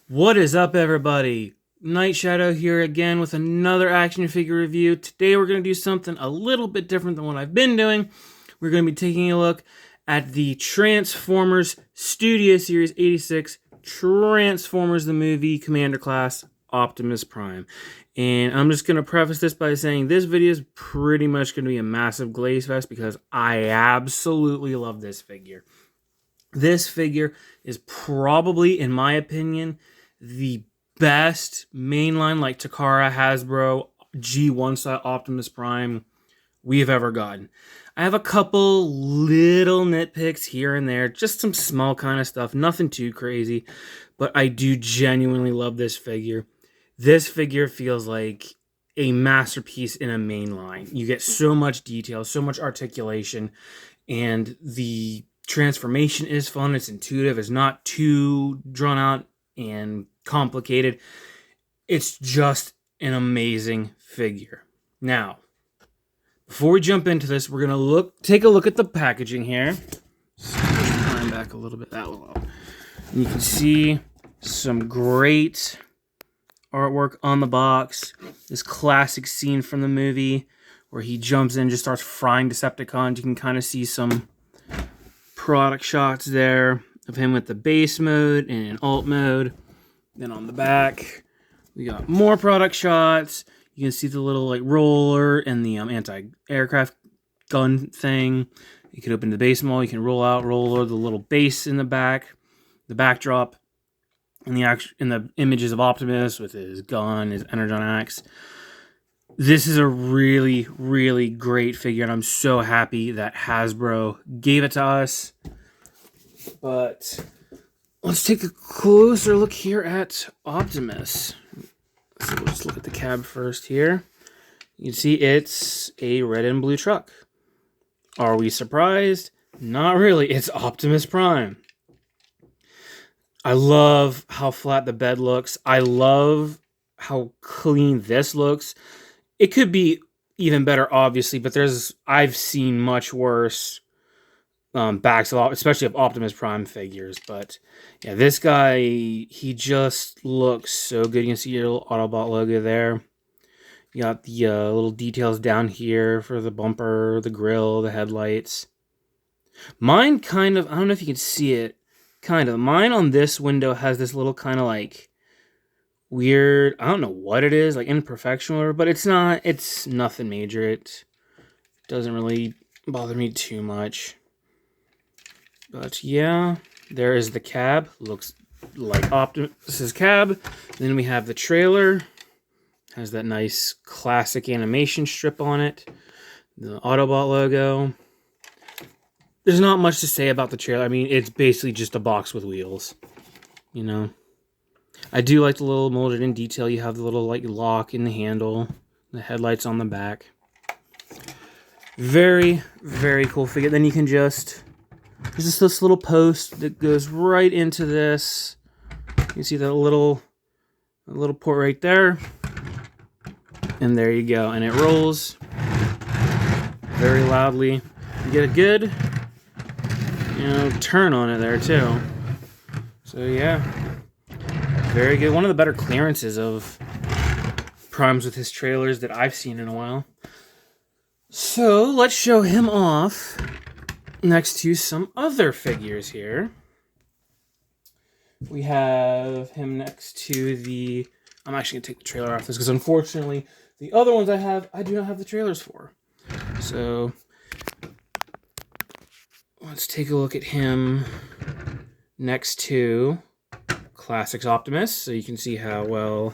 What is up, everybody? Night Shadow here again with another action figure review. Today we're going to do something a little bit different than what I've been doing. We're going to be taking a look at the Transformers Studio Series 86 Transformers the Movie Commander Class Optimus Prime. And I'm just going to preface this by saying this video is pretty much going to be a massive glaze fest because I absolutely love this figure. This figure is probably, in my opinion, the best mainline like Takara Hasbro G1 style Optimus Prime we've ever gotten. I have a couple little nitpicks here and there, just some small kind of stuff, nothing too crazy, but I do genuinely love this figure. This figure feels like a masterpiece in a mainline. You get so much detail, so much articulation, and the transformation is fun. It's intuitive. It's not too drawn out and complicated. It's just an amazing figure. Now, before we jump into this, we're gonna take a look at the packaging here. So climb back a little bit that low. And you can see some great artwork on the box. This classic scene from the movie where he jumps in and just starts frying Decepticons. You can kind of see some product shots there of him with the base mode and an alt mode. Then on the back, we got more product shots. You can see the little like roller and the anti-aircraft gun thing. You can open the base model. You can roll out, roller, the little base in the back, the backdrop, and the images of Optimus with his gun, his energon axe. This is a really, really great figure, and I'm so happy that Hasbro gave it to us. But let's take a closer look here at Optimus. So we'll just look at the cab first here. You can see it's a red and blue truck. Are we surprised? Not really. It's Optimus Prime. I love how flat the bed looks. I love how clean this looks. It could be even better, obviously, but I've seen much worse backs, especially of Optimus Prime figures. But yeah, this guy, he just looks so good. You can see your little Autobot logo there. You got the little details down here for the bumper, the grill, the headlights. Mine kind of, I don't know if you can see it, mine on this window has this little kind of like weird, I don't know what it is, like imperfection or whatever, but it's nothing major. It doesn't really bother me too much. But yeah, there is the cab. Looks like Optimus's cab. Then we have the trailer. Has that nice classic animation strip on it. The Autobot logo. There's not much to say about the trailer. I mean, it's basically just a box with wheels. You know? I do like the little molded in detail. You have the little like lock in the handle. The headlights on the back. Very, very cool figure. Then you can just... There's just this little post that goes right into this. You can see that little port right there. And there you go. And it rolls very loudly. You get a good, turn on it there too. So yeah, very good. One of the better clearances of Primes with his trailers that I've seen in a while. So let's show him off next to some other figures here. We have him next to the... I'm actually going to take the trailer off this because unfortunately the other ones I do not have the trailers for. So let's take a look at him next to Classics Optimus so you can see how well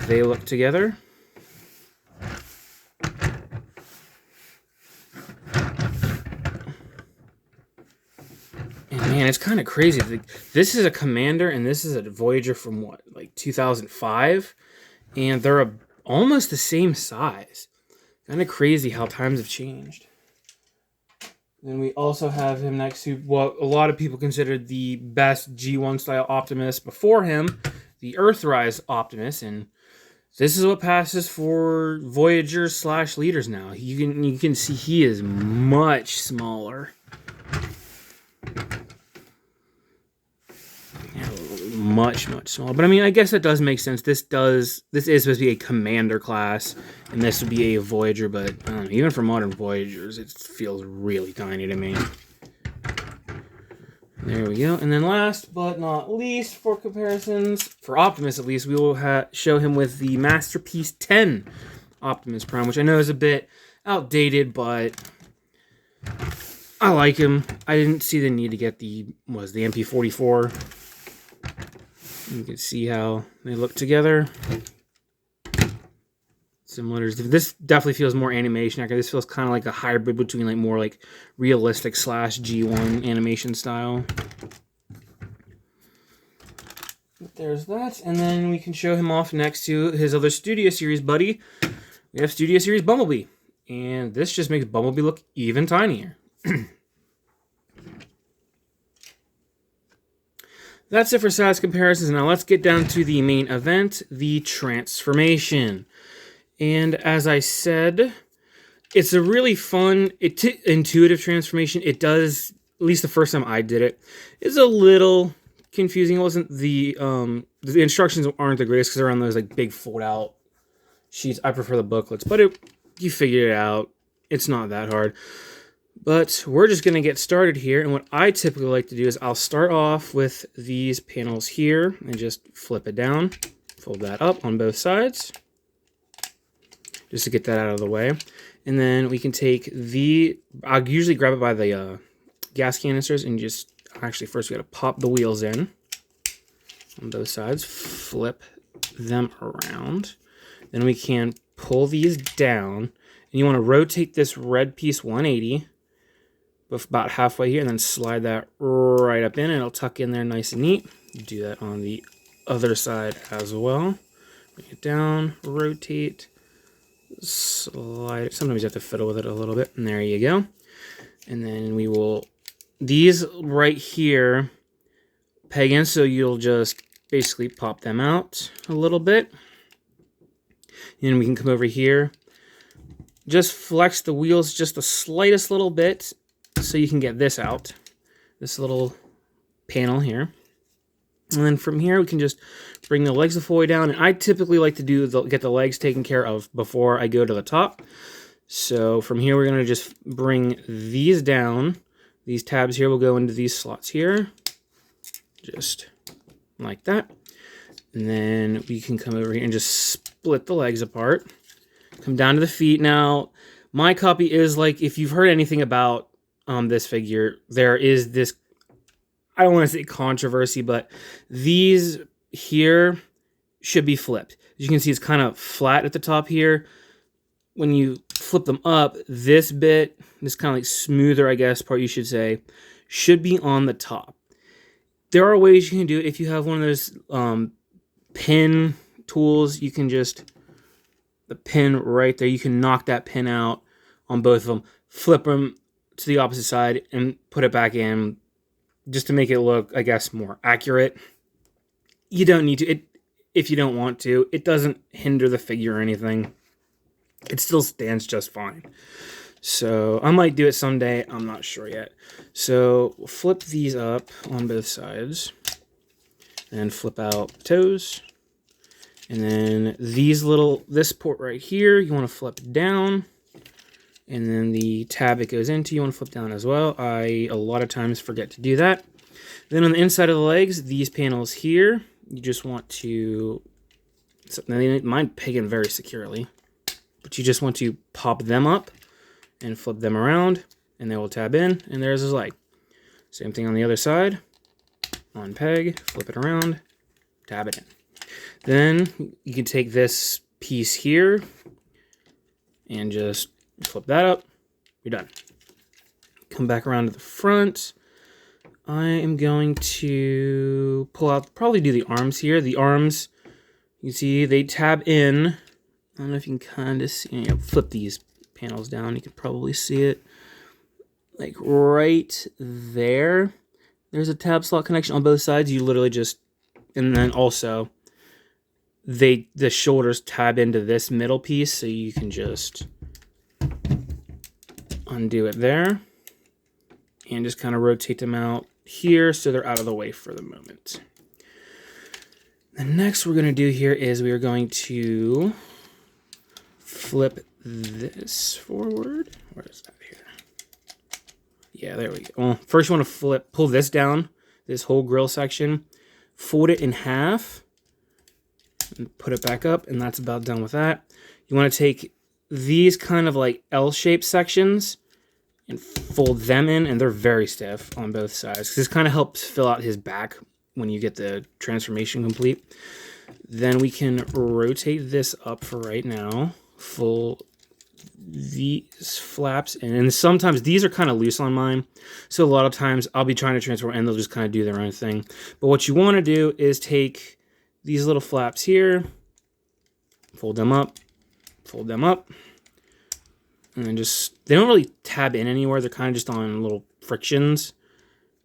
they look together. Man, it's kind of crazy. This is a Commander and this is a Voyager from what, like 2005? And they're almost the same size. Kind of crazy how times have changed. Then we also have him next to what a lot of people considered the best G1 style Optimus before him, the Earthrise Optimus. And this is what passes for Voyagers / leaders now. You can see he is much smaller. much smaller. But I mean, I guess that does make sense. This is supposed to be a commander class, and this would be a Voyager, but I don't know, even for modern Voyagers, it feels really tiny to me. There we go. And then last but not least, for comparisons, for Optimus at least, we will show him with the Masterpiece 10 Optimus Prime, which I know is a bit outdated, but I like him. I didn't see the need to get the MP44. You can see how they look together. Similar. This definitely feels more animation accurate. This feels kind of like a hybrid between like more like realistic / G1 animation style. But there's that, and then we can show him off next to his other Studio Series buddy. We have Studio Series Bumblebee, and this just makes Bumblebee look even tinier. That's it for size comparisons. Now let's get down to the main event, the transformation. And as I said, it's a really fun, intuitive transformation. It does, at least the first time I did it, is a little confusing. It wasn't the instructions aren't the greatest because they're on those like big fold out sheets. I prefer the booklets, but you figure it out. It's not that hard. But we're just going to get started here. And what I typically like to do is I'll start off with these panels here and just flip it down, fold that up on both sides, just to get that out of the way. And then we can take I'll usually grab it by the gas canisters and just, actually first we got to pop the wheels in on both sides, flip them around. Then we can pull these down, and you want to rotate this red piece 180, about halfway here, and then slide that right up in, and it'll tuck in there nice and neat. Do that on the other side as well. Bring it down, rotate, slide it. Sometimes you have to fiddle with it a little bit, and there you go. And then we will, these right here peg in, so you'll just basically pop them out a little bit. And we can come over here, just flex the wheels just the slightest little bit so you can get this out, this little panel here. And then from here, we can just bring the legs the full way down. And I typically like to get the legs taken care of before I go to the top. So from here, we're going to just bring these down. These tabs here will go into these slots here, just like that. And then we can come over here and just split the legs apart. Come down to the feet. Now, my copy is like, if you've heard anything about this figure, there is this, I don't want to say controversy, but these here should be flipped. As you can see, it's kind of flat at the top here. When you flip them up, this bit, this kind of like smoother, I guess, part you should say, should be on the top. There are ways you can do it. If you have one of those pin tools, you can just, the pin right there, you can knock that pin out on both of them, flip them to the opposite side, and put it back in, just to make it look, I guess, more accurate. You don't need to, if you don't want to. It doesn't hinder the figure or anything. It still stands just fine. So I might do it someday. I'm not sure yet. So we'll flip these up on both sides and flip out the toes. And then this port right here, you want to flip down. And then the tab it goes into, you want to flip down as well. I, a lot of times, forget to do that. Then on the inside of the legs, these panels here, you just want to, mine peg in very securely, but you just want to pop them up and flip them around, and they will tab in, and there's his leg. Same thing on the other side. On peg, flip it around, tab it in. Then you can take this piece here and just flip that up. You're done. Come back around to the front. I am going to pull out, probably do the arms here. The arms, you see, they tab in. I don't know if you can kind of see. Flip these panels down. You can probably see it. Like right there. There's a tab slot connection on both sides. You literally just, and then also, the shoulders tab into this middle piece, so you can just undo it there and just kind of rotate them out here so they're out of the way for the moment. The next we're going to do here is we are going to flip this forward. Where is that here? Yeah, there we go. Well, first you want to pull this down, this whole grill section, fold it in half, and put it back up, and that's about done with that. You want to take these kind of like L-shaped sections and fold them in, and they're very stiff on both sides. This kind of helps fill out his back when you get the transformation complete. Then we can rotate this up for right now. Fold these flaps in. And sometimes these are kind of loose on mine. So a lot of times I'll be trying to transform and they'll just kind of do their own thing. But what you want to do is take these little flaps here, fold them up, and then just, they don't really tab in anywhere. They're kind of just on little frictions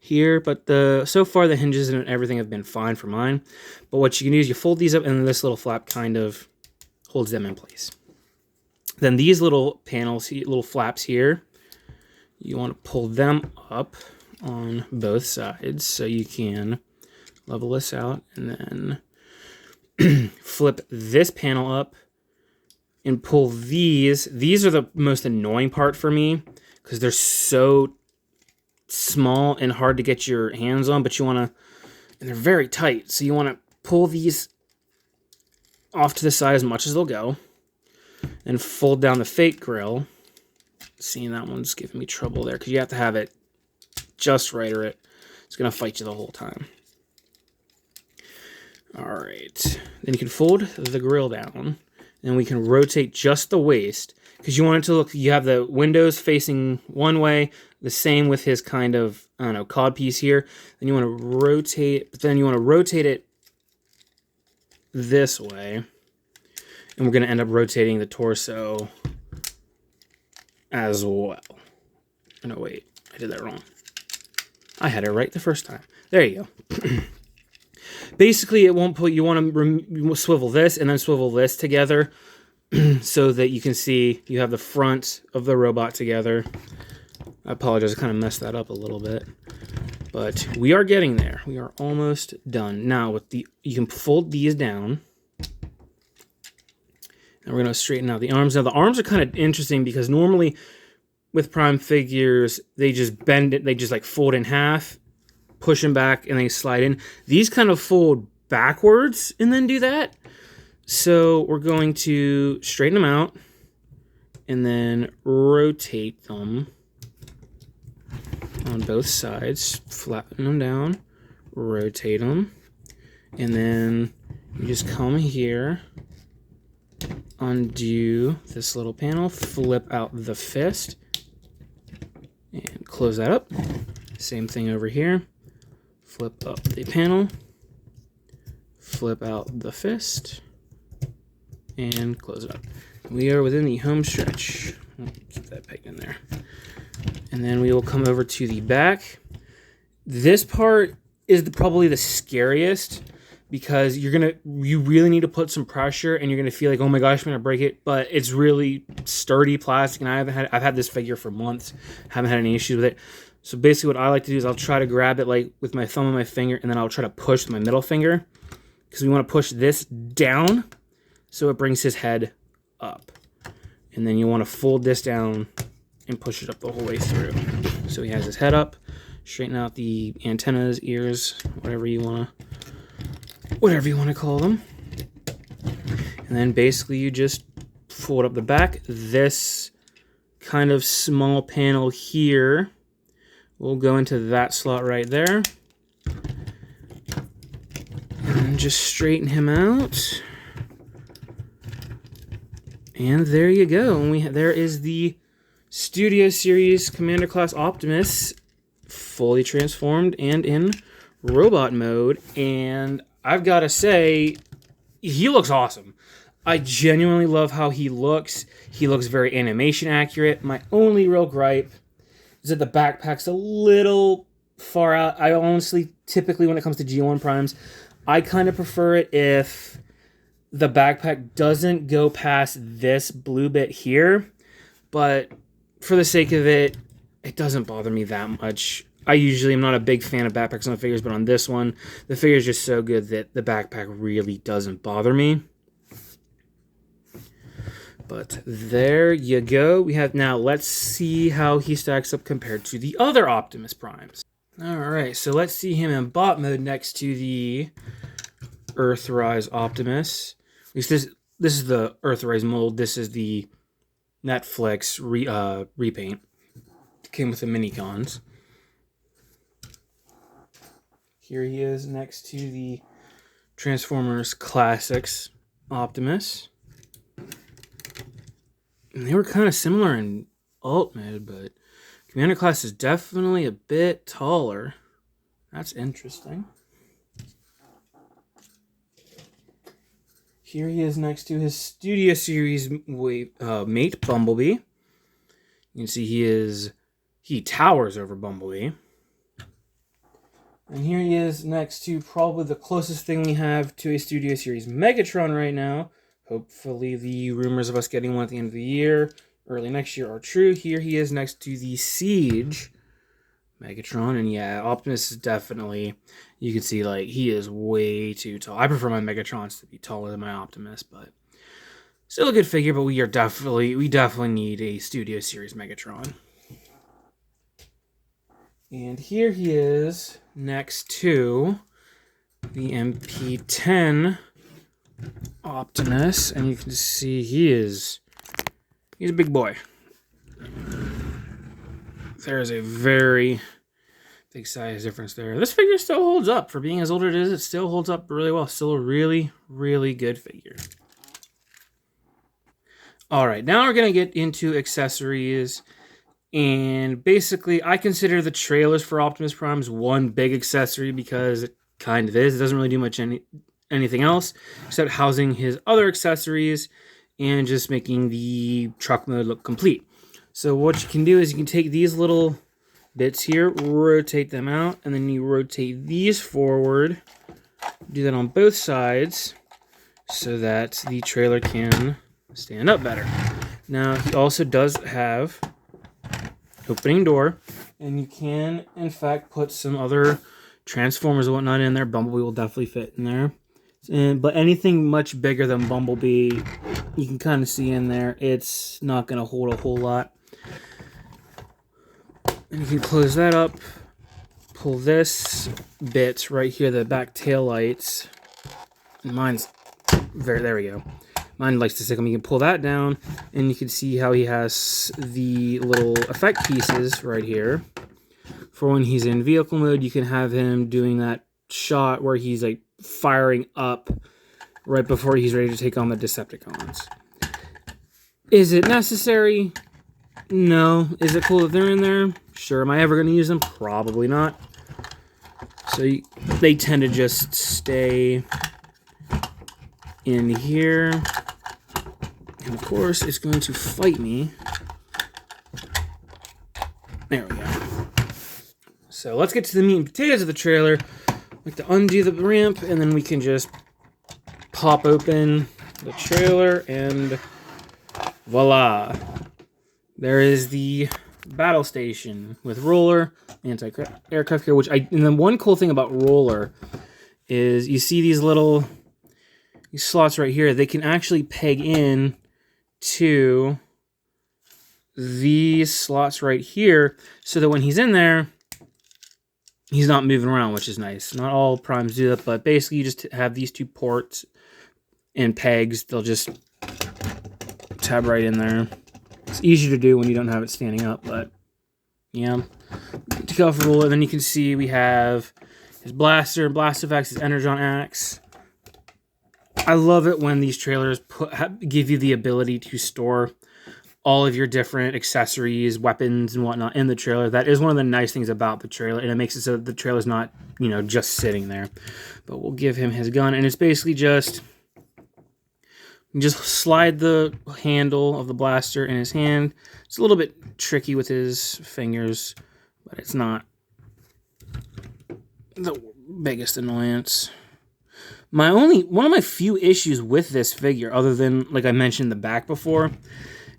here, but so far the hinges and everything have been fine for mine. But what you can do is you fold these up, and this little flap kind of holds them in place. Then these little panels, little flaps here, you want to pull them up on both sides so you can level this out, and then flip this panel up and pull these. These are the most annoying part for me because they're so small and hard to get your hands on, but you want to, and they're very tight, so you want to pull these off to the side as much as they'll go, and fold down the fake grill. Seeing that one's giving me trouble there because you have to have it just right or it's going to fight you the whole time. All right, then you can fold the grill down, and we can rotate just the waist because you want it to look, you have the windows facing one way, the same with his kind of, I don't know, cod piece here. Then you want to rotate, but then you want to rotate it this way. And we're going to end up rotating the torso as well. No, wait, I did that wrong. I had it right the first time. There you go. Basically, it won't put, you want to swivel this and then swivel this together so that you can see you have the front of the robot together. I apologize, I kind of messed that up a little bit. But we are getting there. We are almost done. Now, with you can fold these down. And we're going to straighten out the arms. Now, the arms are kind of interesting because normally with Prime figures, they just bend it. They just like fold in half, push them back, and they slide in. These kind of fold backwards and then do that. So we're going to straighten them out and then rotate them on both sides, flatten them down, rotate them, and then you just come here, undo this little panel, flip out the fist, and close that up. Same thing over here. Flip up the panel, flip out the fist, and close it up. We are within the home stretch. Keep that pegged in there. And then we will come over to the back. This part is probably the scariest because you really need to put some pressure and you're gonna feel like, oh my gosh, I'm gonna break it. But it's really sturdy plastic, and I've had this figure for months, haven't had any issues with it. So basically what I like to do is I'll try to grab it like with my thumb and my finger, and then I'll try to push with my middle finger because we want to push this down so it brings his head up. And then you want to fold this down and push it up the whole way through. So he has his head up, straighten out the antennas, ears, whatever you want to call them. And then basically you just fold up the back. This kind of small panel here will go into that slot right there. And just straighten him out. And there you go. And there is the Studio Series Commander Class Optimus, fully transformed and in robot mode. And I've got to say, he looks awesome. I genuinely love how he looks. He looks very animation accurate. My only real gripe is that the backpack's a little far out. I honestly, typically when it comes to G1 Primes, I kind of prefer it if the backpack doesn't go past this blue bit here. But for the sake of it, it doesn't bother me that much. I usually am not a big fan of backpacks on figures, but on this one, the figure is just so good that the backpack really doesn't bother me. But there you go. We have now, let's see how he stacks up compared to the other Optimus Primes. Alright, so let's see him in bot mode next to the Earthrise Optimus. At least this is the Earthrise mold. This is the Netflix repaint. It came with the Minicons. Here he is next to the Transformers Classics Optimus. And they were kind of similar in alt mode, but Commander Class is definitely a bit taller. That's interesting. Here he is next to his Studio Series mate, Bumblebee. You can see he towers over Bumblebee. And here he is next to probably the closest thing we have to a Studio Series Megatron right now. Hopefully the rumors of us getting one at the end of the year, early next year, are true. Here he is next to the Siege Megatron. And yeah, Optimus is definitely, you can see, like, he is way too tall. I prefer my Megatrons to be taller than my Optimus, but still a good figure. But we definitely need a Studio Series Megatron. And here he is next to the MP10 Optimus, and you can see he's a big boy. There is a very big size difference there. This figure still holds up. For being as old as it is, it still holds up really well. Still a really, really good figure. Alright, now we're going to get into accessories. And basically, I consider the trailers for Optimus Prime as one big accessory because it kind of is. It doesn't really do much anything else except housing his other accessories and just making the truck mode look complete. So what you can do is you can take these little bits here, rotate them out, and then you rotate these forward. Do that on both sides so that the trailer can stand up better. Now, he also does have opening door, and you can, in fact, put some other Transformers and whatnot in there. Bumblebee will definitely fit in there. But anything much bigger than Bumblebee, you can kind of see in there. It's not going to hold a whole lot. And you can close that up. Pull this bit right here, the back tail lights. Mine's there we go. Mine likes to stick them. You can pull that down, and you can see how he has the little effect pieces right here. For when he's in vehicle mode, you can have him doing that shot where he's like firing up right before he's ready to take on the Decepticons. Is it necessary? No. Is it cool that they're in there? Sure. Am I ever going to use them? Probably not. So they tend to just stay in here. And of course, it's going to fight me. There we go. So let's get to the meat and potatoes of the trailer. I like to undo the ramp, and then we can just pop open the trailer, and voila. There is the battle station with roller, anti-aircraft carrier, and then one cool thing about roller is you see these slots right here. They can actually peg in to these slots right here so that when he's in there, he's not moving around, which is nice. Not all primes do that, but basically you just have these two ports and pegs. They'll just tab right in there. It's easy to do when you don't have it standing up, but yeah. To go for roller, then you can see we have his blaster, blast effects, his energon axe. I love it when these trailers give you the ability to store all of your different accessories, weapons, and whatnot in the trailer. That is one of the nice things about the trailer, and it makes it so that the trailer's not, just sitting there. But we'll give him his gun, and it's basically just slide the handle of the blaster in his hand. It's a little bit tricky with his fingers, but it's not the biggest annoyance. One of my few issues with this figure, other than, like I mentioned, the back before,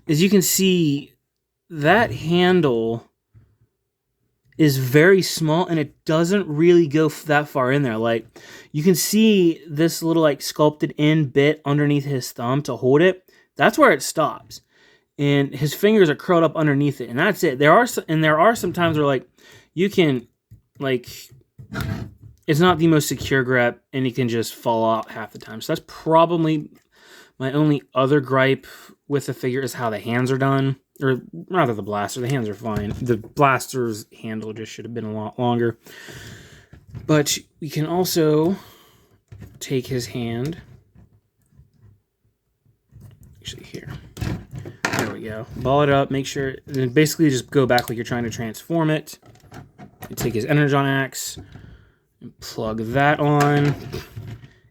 is you can see that handle is very small, and it doesn't really go that far in there. Like, you can see this little like sculpted in bit underneath his thumb to hold it. That's where it stops, and his fingers are curled up underneath it, and that's it. There are some times where like you can like it's not the most secure grip, and you can just fall out half the time. So that's probably my only other gripe with the figure is how the hands are done. Or rather the blaster. The hands are fine. The blaster's handle just should have been a lot longer. But we can also take his hand. Actually, here. There we go. Ball it up. Make sure. And then basically just go back like you're trying to transform it. You take his Energon Axe. And plug that on.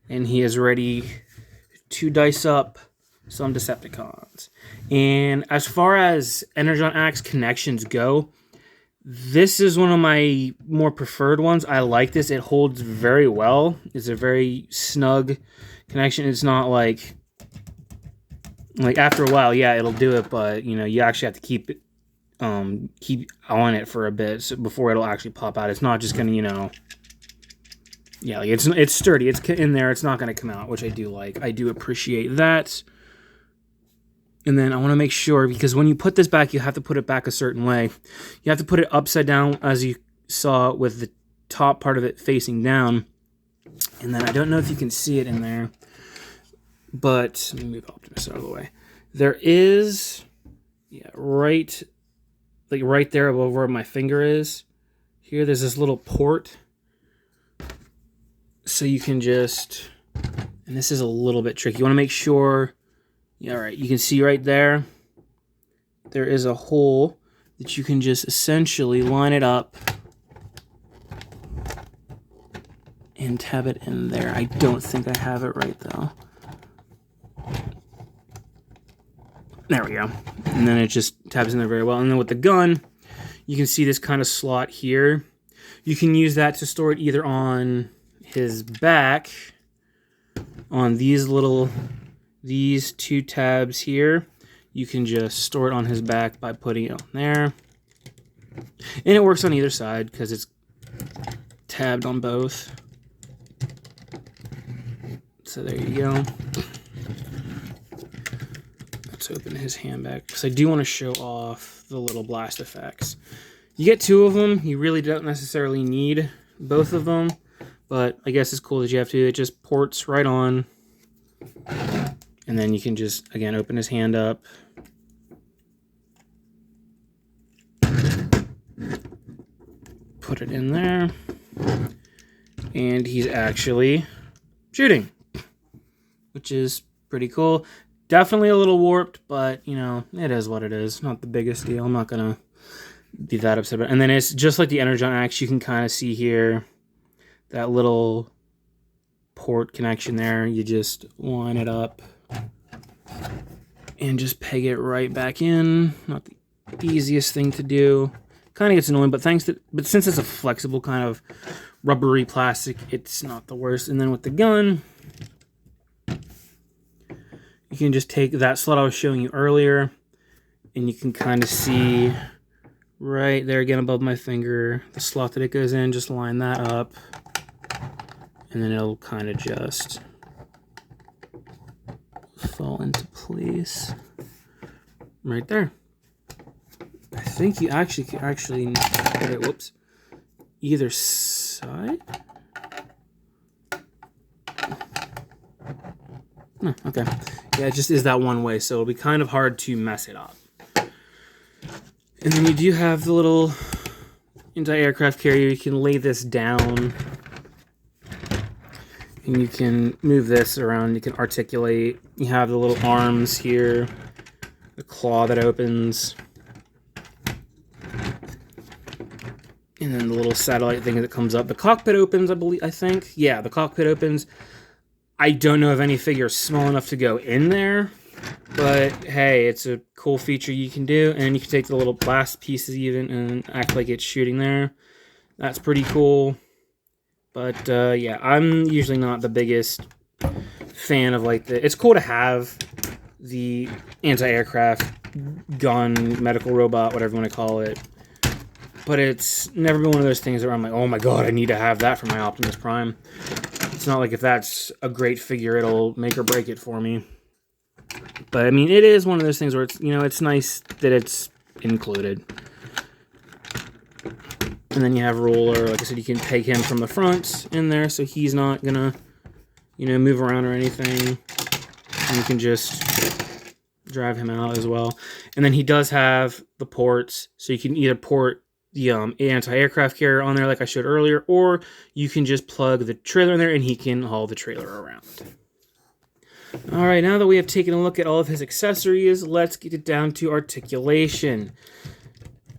And he is ready to dice up some Decepticons. And as far as Energon Axe connections go, this is one of my more preferred ones. I like this. It holds very well. It's a very snug connection. It's not like after a while, yeah, it'll do it, but you know, you actually have to keep on it for a bit before it'll actually pop out. It's not just gonna, you know, yeah, like it's sturdy. It's in there. It's not gonna come out, which I do like. I do appreciate that. And then I want to make sure, because when you put this back, you have to put it back a certain way. You have to put it upside down, as you saw, with the top part of it facing down. And then I don't know if you can see it in there, but let me move Optimus out of the way. There is, yeah, right there above where my finger is. Here, there's this little port. So you can just, and this is a little bit tricky. You want to make sure. Yeah, all right, you can see right there, there is a hole that you can just essentially line it up and tab it in there. I don't think I have it right, though. There we go. And then it just tabs in there very well. And then with the gun, you can see this kind of slot here. You can use that to store it either on his back, on these two tabs here. You can just store it on his back by putting it on there. And it works on either side because it's tabbed on both. So there you go. Let's open his hand back, because I do want to show off the little blast effects. You get two of them. You really don't necessarily need both of them, but I guess it's cool that you have to. It just ports right on. And then you can just, again, open his hand up. Put it in there. And he's actually shooting, which is pretty cool. Definitely a little warped, but, you know, it is what it is. Not the biggest deal. I'm not going to be that upset about it. And then it's just like the Energon Axe. You can kind of see here that little port connection there. You just line it up and just peg it right back in. Not the easiest thing to do. Kind of gets annoying, but since it's a flexible kind of rubbery plastic, it's not the worst. And then with the gun, you can just take that slot I was showing you earlier, and you can kind of see right there again above my finger, the slot that it goes in. Just line that up, and then it'll kind of just fall into place right there. I think you actually can put it, whoops, either side. Oh, okay. Yeah, it just is that one way, so it'll be kind of hard to mess it up. And then you do have the little anti-aircraft carrier. You can lay this down, and you can move this around. You can articulate. You have the little arms here, the claw that opens, and then the little satellite thing that comes up. The cockpit opens, I think. Yeah, the cockpit opens. I don't know if any figure is small enough to go in there, but hey, it's a cool feature you can do. And you can take the little blast pieces even and act like it's shooting there. That's pretty cool. But yeah, I'm usually not the biggest fan of like the. It's cool to have the anti-aircraft gun, medical robot, whatever you want to call it, but it's never been one of those things where I'm like, oh my god, I need to have that for my Optimus Prime. It's not like if that's a great figure, it'll make or break it for me. But I mean, it is one of those things where it's, you know, it's nice that it's included. And then you have Roller. Like I said, you can take him from the front in there, so he's not gonna, you know, move around or anything. And you can just drive him out as well. And then he does have the ports, so you can either port the anti-aircraft carrier on there like I showed earlier, or you can just plug the trailer in there and he can haul the trailer around. Alright, now that we have taken a look at all of his accessories, let's get it down to articulation.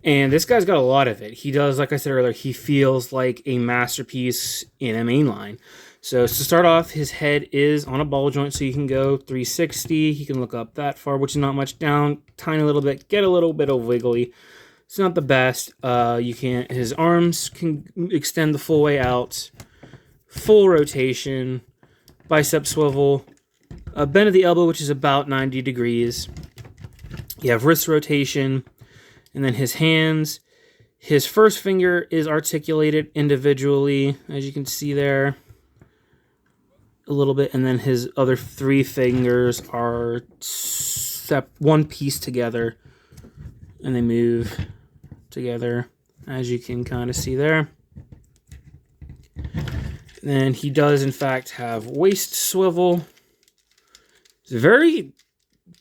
And this guy's got a lot of it. He does, like I said earlier, he feels like a masterpiece in a mainline. So to start off, his head is on a ball joint, so you can go 360. He can look up that far, which is not much, down tiny little bit, get a little bit of wiggly. It's not the best. His arms can extend the full way out, full rotation, bicep swivel, a bend of the elbow, which is about 90 degrees. You have wrist rotation, and then his hands. His first finger is articulated individually, as you can see there, a little bit, and then his other 3 fingers are one piece together, and they move together, as you can kind of see there. Then he does, in fact, have waist swivel. It's very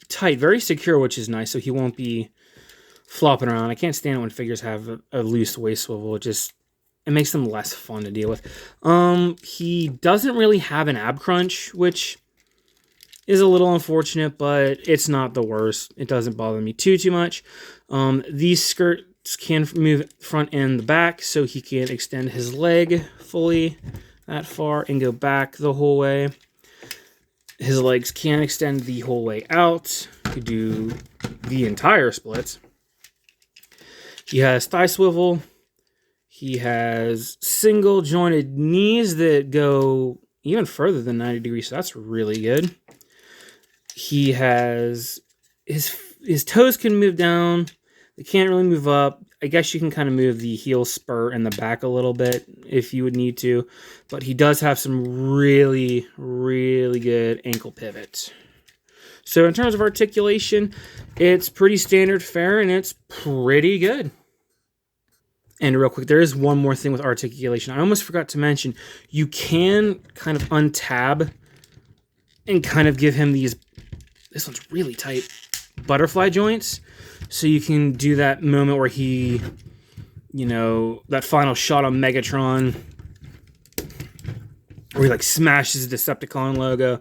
tight, very secure, which is nice, so he won't be flopping around. I can't stand it when figures have a loose waist swivel. It makes them less fun to deal with. He doesn't really have an ab crunch, which is a little unfortunate, but it's not the worst. It doesn't bother me too much. These skirts can move front and the back, so he can extend his leg fully that far and go back the whole way. His legs can extend the whole way out to do the entire splits. He has thigh swivel. He has single jointed knees that go even further than 90 degrees, so that's really good. He has his toes can move down. They can't really move up. I guess you can kind of move the heel spur in the back a little bit if you would need to, but he does have some really, really good ankle pivots. So in terms of articulation, it's pretty standard fare, and it's pretty good. And real quick, there is one more thing with articulation. I almost forgot to mention, you can kind of untab and kind of give him these, this one's really tight, butterfly joints. So you can do that moment where he, you know, that final shot on Megatron, where he like smashes the Decepticon logo.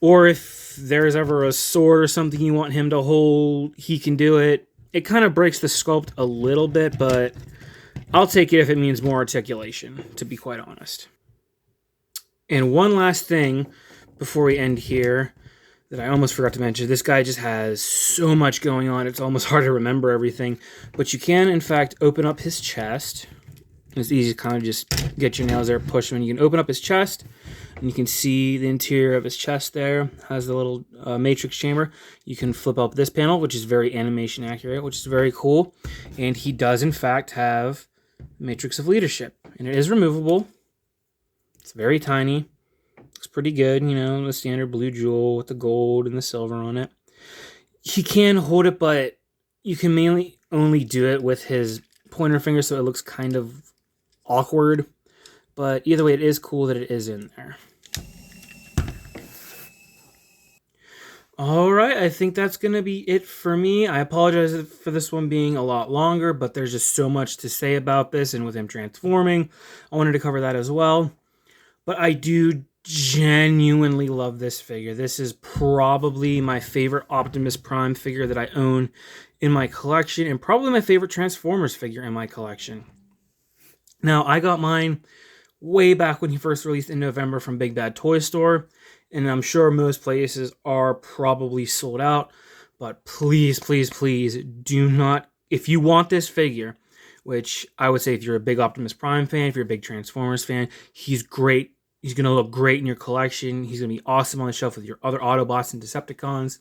Or if there's ever a sword or something you want him to hold, he can do it. It kind of breaks the sculpt a little bit, but I'll take it if it means more articulation, to be quite honest. And one last thing before we end here that I almost forgot to mention. This guy just has so much going on, it's almost hard to remember everything. But you can, in fact, open up his chest. It's easy to kind of just get your nails there, push him, and you can open up his chest, and you can see the interior of his chest there. Has the little matrix chamber. You can flip up this panel, which is very animation accurate, which is very cool. And he does, in fact, have Matrix of Leadership, and it is removable. It's very tiny. Looks pretty good, you know, the standard blue jewel with the gold and the silver on it. He can hold it, but you can mainly only do it with his pointer finger, so it looks kind of awkward. But either way, it is cool that it is in there. Alright, I think that's going to be it for me. I apologize for this one being a lot longer, but there's just so much to say about this, and with him transforming, I wanted to cover that as well. But I do genuinely love this figure. This is probably my favorite Optimus Prime figure that I own in my collection, and probably my favorite Transformers figure in my collection. Now, I got mine way back when he first released in November from Big Bad Toy Store, and I'm sure most places are probably sold out, but please, please, please do not, if you want this figure, which I would say if you're a big Optimus Prime fan, if you're a big Transformers fan, he's great. He's going to look great in your collection. He's going to be awesome on the shelf with your other Autobots and Decepticons.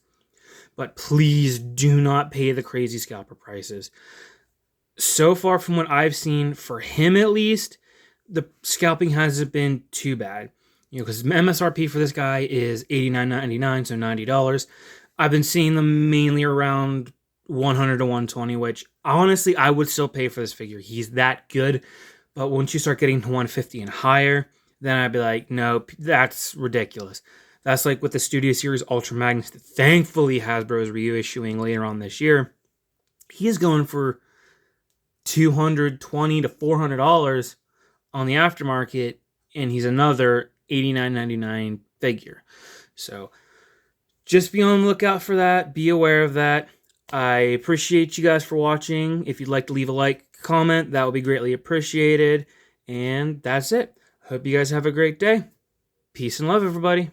But please do not pay the crazy scalper prices. So far from what I've seen, for him at least, the scalping hasn't been too bad. Because MSRP for this guy is $89.99, so $90. I've been seeing them mainly around 100 to 120, which honestly I would still pay for this figure. He's that good. But once you start getting to 150 and higher, then I'd be like, nope, that's ridiculous. That's like with the Studio Series Ultra Magnus that thankfully Hasbro is reissuing later on this year. He is going for $220 to $400 on the aftermarket, and he's another $89.99 figure. So just be on the lookout for that. Be aware of that. I appreciate you guys for watching. If you'd like to leave a like, comment, that would be greatly appreciated. And that's it. Hope you guys have a great day. Peace and love, everybody.